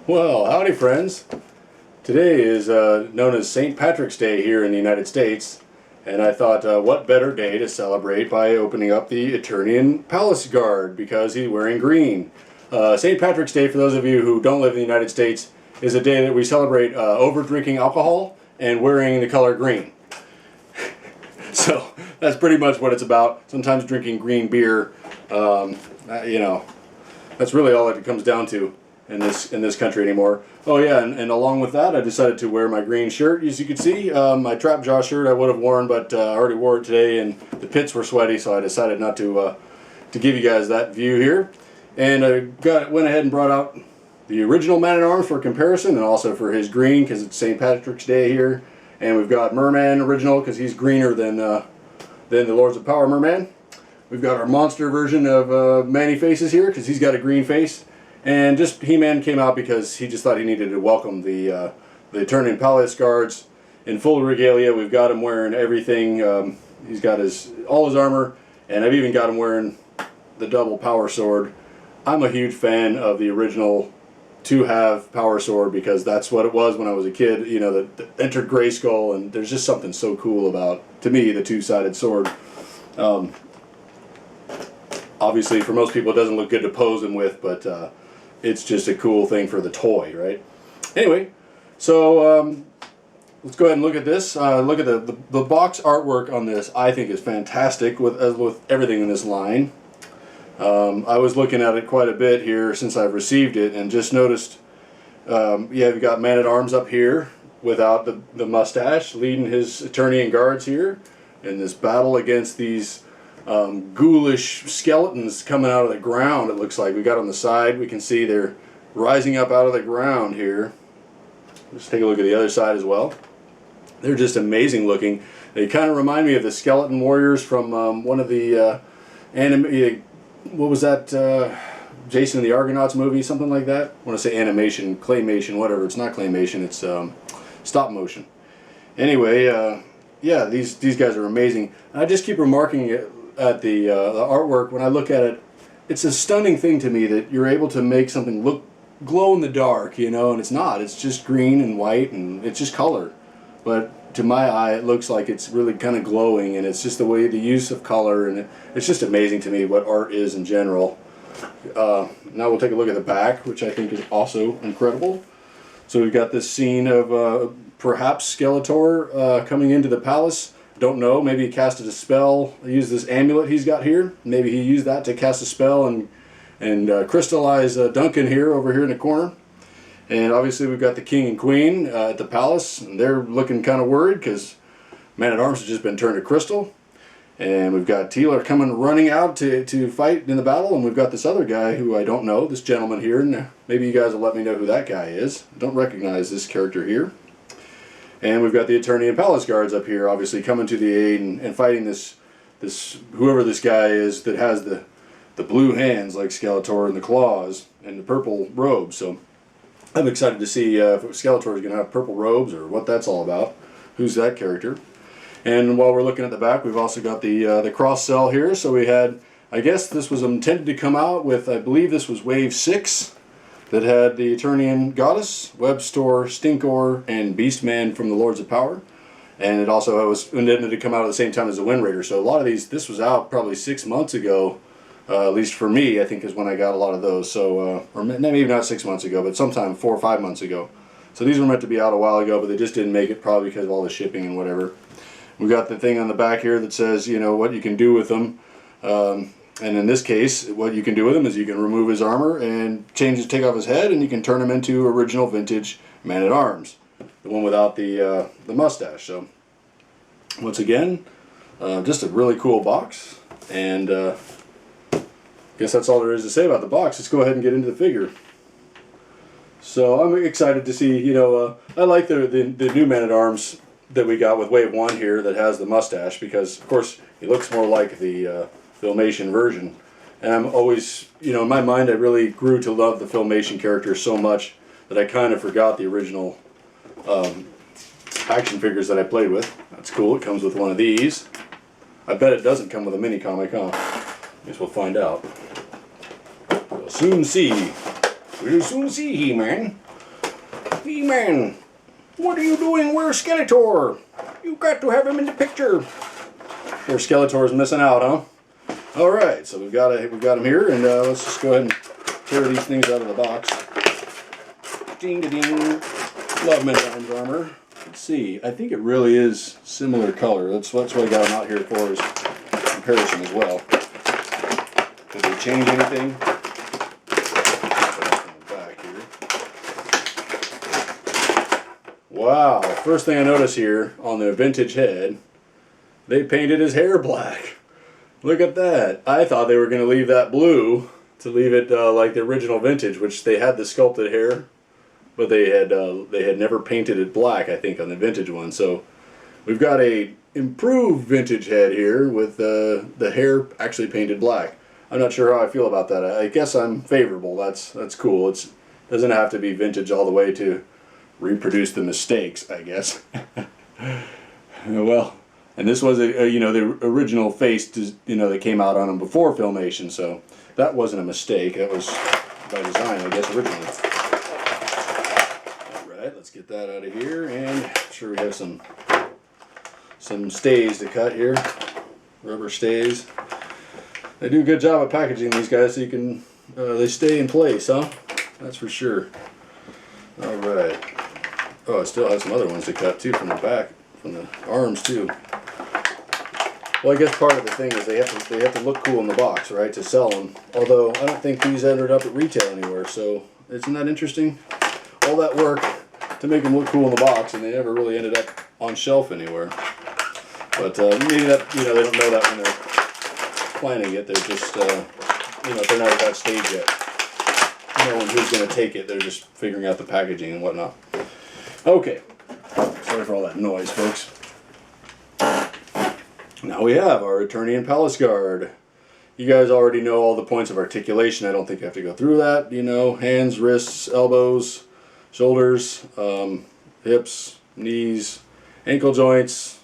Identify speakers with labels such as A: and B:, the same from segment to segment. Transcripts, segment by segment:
A: Well, howdy friends. Today is known as St. Patrick's Day here in the United States, and I thought what better day to celebrate by opening up the Eternian Palace Guard because he's wearing green. St. Patrick's Day, for those of you who don't live in the United States, is a day that we celebrate over drinking alcohol and wearing the color green. So that's pretty much what it's about. Sometimes drinking green beer, you know, that's really all it comes down to in this country anymore. Oh yeah, and along with that, I decided to wear my green shirt. As you can see, my Trap Jaw shirt I would have worn, but I already wore it today, and the pits were sweaty, so I decided not to give you guys that view here. And I went ahead and brought out the original Man-at-Arms for comparison, and also for his green because it's St. Patrick's Day here. And we've got Merman original because he's greener than the Lords of Power Merman. We've got our monster version of Manny Faces here because he's got a green face. And just He-Man came out because he just thought he needed to welcome the Eternian Palace Guards in full regalia. We've got him wearing everything. He's got all his armor, and I've even got him wearing the double power sword. I'm a huge fan of the original two-half power sword because that's what it was when I was a kid. You know, that entered Grayskull, and there's just something so cool about, to me, the two-sided sword. Obviously, for most people, it doesn't look good to pose them with, but it's just a cool thing for the toy, right? Anyway, so let's go ahead and look at this. Look at the box artwork on this. I think is fantastic with everything in this line. I was looking at it quite a bit here since I've received it, and just noticed, yeah, you've got Man-at-Arms up here without the mustache, leading his Eternian guards here in this battle against these ghoulish skeletons coming out of the ground. It looks like we got on the side. We can see they're rising up out of the ground here. Let's take a look at the other side as well. They're just amazing looking. They kind of remind me of the skeleton warriors from one of the anime. What was that? Jason and the Argonauts movie, something like that. I want to say animation, claymation, whatever. It's not claymation. It's stop motion. Anyway, yeah, these guys are amazing. I just keep remarking at the artwork when I look at it. It's a stunning thing to me that you're able to make something look glow in the dark, you know, and it's not. It's just green and white, and it's just color. But to my eye, it looks like it's really kind of glowing, and it's just the way the use of color, and it's just amazing to me what art is in general. Now we'll take a look at the back, which I think is also incredible. So we've got this scene of perhaps Skeletor coming into the palace. Don't know, maybe he casted a spell. He used this amulet he's got here. Maybe he used that to cast a spell and crystallize Duncan here, over here in the corner. And obviously we've got the king and queen at the palace, and they're looking kind of worried because Man-at-Arms has just been turned to crystal. And we've got Teela coming running out to fight in the battle, and we've got this other guy who I don't know, this gentleman here, and maybe you guys will let me know who that guy is. I don't recognize this character here. And we've got the Eternian Palace Guards up here, obviously coming to the aid and fighting this whoever this guy is that has the blue hands like Skeletor and the claws and the purple robes. So I'm excited to see if Skeletor is going to have purple robes or what that's all about. Who's that character? And while we're looking at the back, we've also got the cross cell here. So we had, I guess this was intended to come out with, I believe this was Wave 6. That had the Eternian Goddess, Webstor, Stinkor, and Beastman from the Lords of Power. And it also was intended to come out at the same time as the Wind Raider. So a lot of these, this was out probably 6 months ago, at least for me, I think is when I got a lot of those. So, or maybe not 6 months ago, but sometime 4 or 5 months ago. So these were meant to be out a while ago, but they just didn't make it probably because of all the shipping and whatever. We've got the thing on the back here that says, you know, what you can do with them. And in this case, what you can do with him is you can remove his armor and take off his head, and you can turn him into original vintage Man-at-Arms, the one without the mustache. So once again, just a really cool box, and I guess that's all there is to say about the box. Let's go ahead and get into the figure. So I'm excited to see, you know, I like the new Man-at-Arms that we got with Wave 1 here that has the mustache, because of course he looks more like the Filmation version. And I'm always, you know, in my mind I really grew to love the Filmation character so much that I kind of forgot the original action figures that I played with. That's cool. It comes with one of these. I bet it doesn't come with a mini comic, huh? Guess we'll find out. We'll soon see. We'll soon see, He-Man. He-Man, what are you doing? Where's Skeletor? You got to have him in the picture. Poor Skeletor's missing out, huh? All right, so we've got him here, and let's just go ahead and tear these things out of the box. Ding-a-ding. Love Man at Arms armor. Let's see. I think it really is similar color. That's what I got them out here for, is comparison as well. Did they change anything? Back here. Wow. First thing I notice here on the vintage head, they painted his hair black. Look at that. I thought they were going to leave that blue to leave it like the original vintage, which they had the sculpted hair, but they had never painted it black, I think, on the vintage one. So we've got a improved vintage head here with the hair actually painted black. I'm not sure how I feel about that. I guess I'm favorable. That's cool. It doesn't have to be vintage all the way to reproduce the mistakes, I guess. Well, and this was the original face, that came out on him before Filmation, so that wasn't a mistake. That was by design, I guess, originally. All right, let's get that out of here, and I'm sure we have some stays to cut here, rubber stays. They do a good job of packaging these guys, so you can they stay in place, huh? That's for sure. All right. Oh, I still have some other ones to cut too from the back, from the arms too. Well, I guess part of the thing is they have to look cool in the box, right, to sell them. Although I don't think these ended up at retail anywhere. So isn't that interesting? All that work to make them look cool in the box, and they never really ended up on shelf anywhere. But maybe that they don't know that when they're planning it. They're just they're not at that stage yet. Knowing who's going to take it, they're just figuring out the packaging and whatnot. Okay, sorry for all that noise, folks. Now we have our Eternian Palace Guard. You guys already know all the points of articulation. I don't think I have to go through that. Hands, wrists, elbows, shoulders, hips, knees, ankle joints.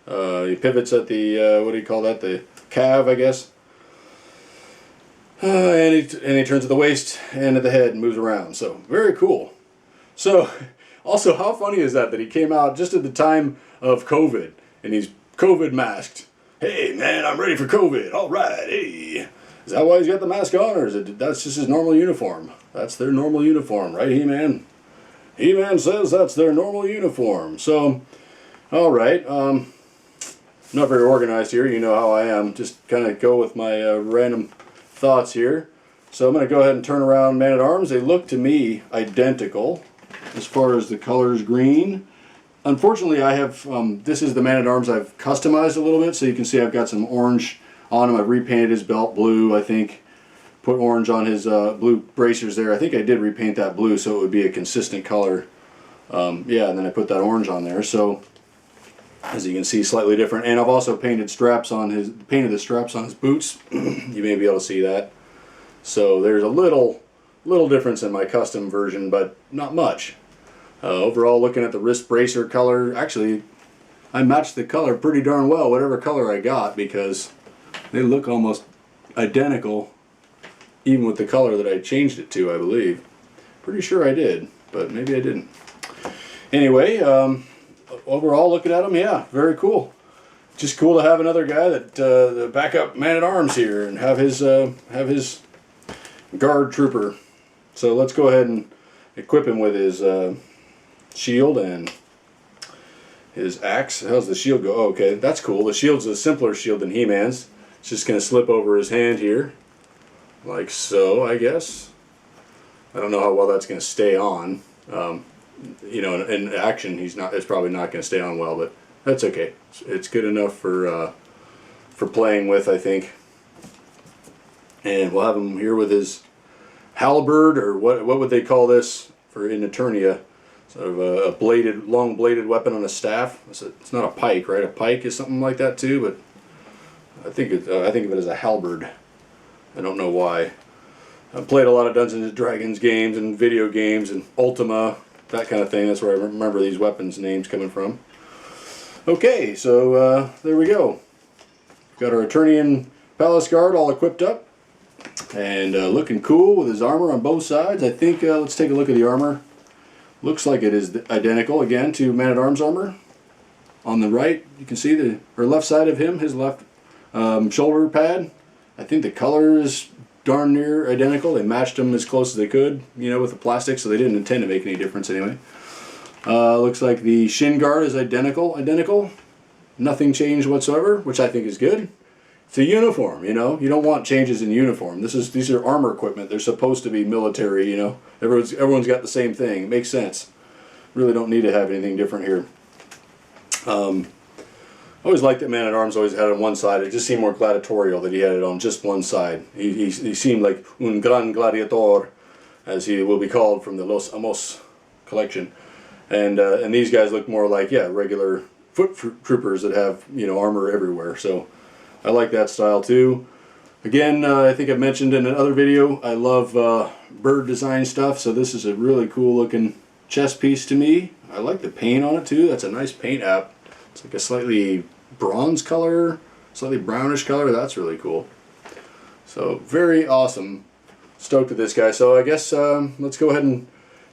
A: He pivots at the, what do you call that? The calf, I guess. And he turns at the waist and at the head and moves around. So, very cool. So, also, how funny is that he came out just at the time of COVID, and he's COVID masked. Hey, man, I'm ready for COVID. All right, hey. Is that why he's got the mask on, or is it that's just his normal uniform? That's their normal uniform, right, He-Man? He-Man says that's their normal uniform. So, all right. Not very organized here. You know how I am. Just kind of go with my random thoughts here. So I'm going to go ahead and turn around Man-at-Arms. They look to me identical as far as the colors green. Unfortunately, I have, this is the Man-at-Arms I've customized a little bit, so you can see I've got some orange on him. I've repainted his belt blue, I think. Put orange on his blue bracers there. I think I did repaint that blue so it would be a consistent color. Yeah, and then I put that orange on there. So, as you can see, slightly different. And I've also painted the straps on his boots. You may be able to see that. So there's a little difference in my custom version, but not much. Overall, looking at the wrist bracer color, actually, I matched the color pretty darn well, whatever color I got, because they look almost identical, even with the color that I changed it to, I believe. Pretty sure I did, but maybe I didn't. Anyway, overall, looking at them, yeah, very cool. Just cool to have another guy that the backup Man-at-Arms here and have his guard trooper. So let's go ahead and equip him with his shield and his axe. How's the shield go? Oh, okay, that's cool. The shield's a simpler shield than He-Man's. It's just going to slip over his hand here, like so, I guess. I don't know how well that's going to stay on. In action, it's probably not going to stay on well, but that's okay. It's good enough for playing with, I think. And we'll have him here with his halberd, or what would they call this for in Eternia? Sort of a long bladed weapon on a staff. It's not a pike, right? A pike is something like that too, but I think of it as a halberd. I don't know why. I've played a lot of Dungeons and Dragons games and video games and Ultima, that kind of thing. That's where I remember these weapons names coming from. Okay, so there we go. Got our Eternian Palace Guard all equipped up and looking cool with his armor on both sides. I think let's take a look at the armor. Looks like it is identical again to Man-at-Arms armor. On the right, you can see the left side of him, his left shoulder pad. I think the color is darn near identical. They matched them as close as they could, you know, with the plastic, so they didn't intend to make any difference anyway. Looks like the Shin Guard is identical. Nothing changed whatsoever, which I think is good. It's a uniform, you know. You don't want changes in uniform. These are armor equipment. They're supposed to be military, you know. Everyone's got the same thing. It makes sense. Really don't need to have anything different here. I always liked that Man-at-Arms always had it on one side. It just seemed more gladiatorial that he had it on just one side. He seemed like un gran gladiator, as he will be called from the Los Amos collection. And these guys look more like, yeah, regular foot troopers that have, you know, armor everywhere. So I like that style too. Again, I think I've mentioned in another video, I love bird design stuff. So this is a really cool looking chest piece to me. I like the paint on it too. That's a nice paint app. It's like a slightly bronze color, slightly brownish color. That's really cool. So very awesome. Stoked with this guy. So I guess let's go ahead and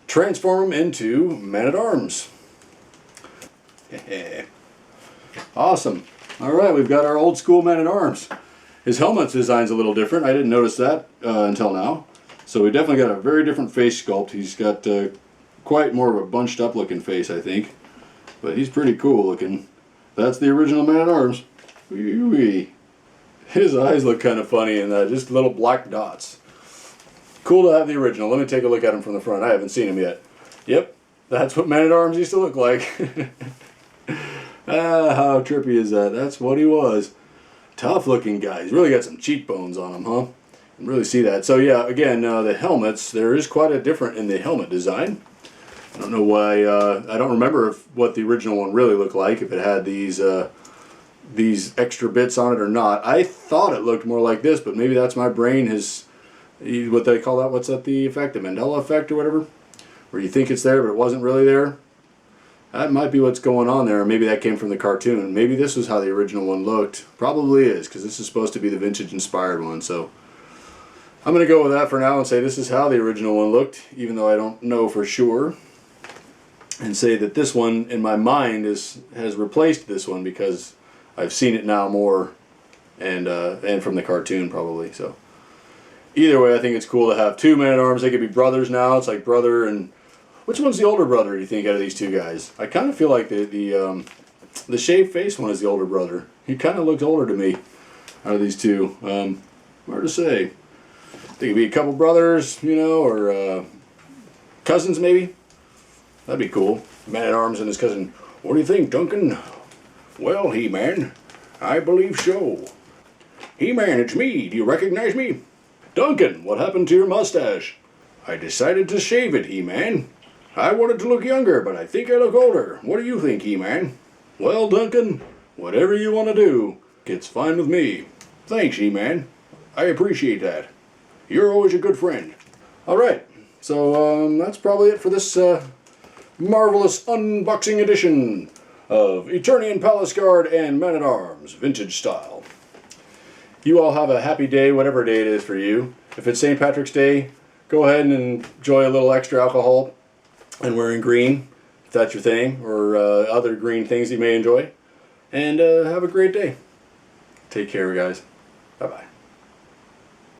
A: transform him into Man-at-Arms. Awesome. Alright, we've got our old school Man-at-Arms. His helmet's design's a little different. I didn't notice that until now. So we definitely got a very different face sculpt. He's got quite more of a bunched up looking face, I think. But he's pretty cool looking. That's the original Man-at-Arms. His eyes look kind of funny in that, just little black dots. Cool to have the original. Let me take a look at him from the front. I haven't seen him yet. Yep, that's what Man-at-Arms used to look like. How trippy is that? That's what he was. Tough looking guy. He's really got some cheekbones on him, huh? You can really see that. So yeah, again, the helmets, there is quite a different in the helmet design. I don't know why, I don't remember what the original one really looked like, if it had these extra bits on it or not. I thought it looked more like this, but maybe that's my brain has, what they call that, what's that, the effect, the Mandela effect or whatever? Where you think it's there, but it wasn't really there. That might be what's going on there, or maybe that came from the cartoon. Maybe this was how the original one looked. Probably is, because this is supposed to be the vintage inspired one, so I'm going to go with that for now and say this is how the original one looked, even though I don't know for sure. And say that this one, in my mind, has replaced this one because I've seen it now more, and from the cartoon probably. So either way, I think it's cool to have two Man-at-Arms. They could be brothers now. It's like brother and which one's the older brother? Do you think out of these two guys? I kind of feel like the shaved face one is the older brother. He kind of looks older to me out of these two. Hard to say. They could be a couple brothers, you know, or cousins maybe. That'd be cool. Man-at-Arms and his cousin. What do you think, Duncan? Well, He-Man, I believe so. He-Man, it's me. Do you recognize me? Duncan, what happened to your mustache? I decided to shave it, He-Man. I wanted to look younger, but I think I look older. What do you think, He-Man? Well, Duncan, whatever you want to do, it's fine with me. Thanks, He-Man. I appreciate that. You're always a good friend. Alright, so that's probably it for this marvelous unboxing edition of Eternian Palace Guard and Man-at-Arms, vintage style. You all have a happy day, whatever day it is for you. If it's St. Patrick's Day, go ahead and enjoy a little extra alcohol and wearing green, if that's your thing, or other green things you may enjoy. And have a great day. Take care, guys. Bye-bye.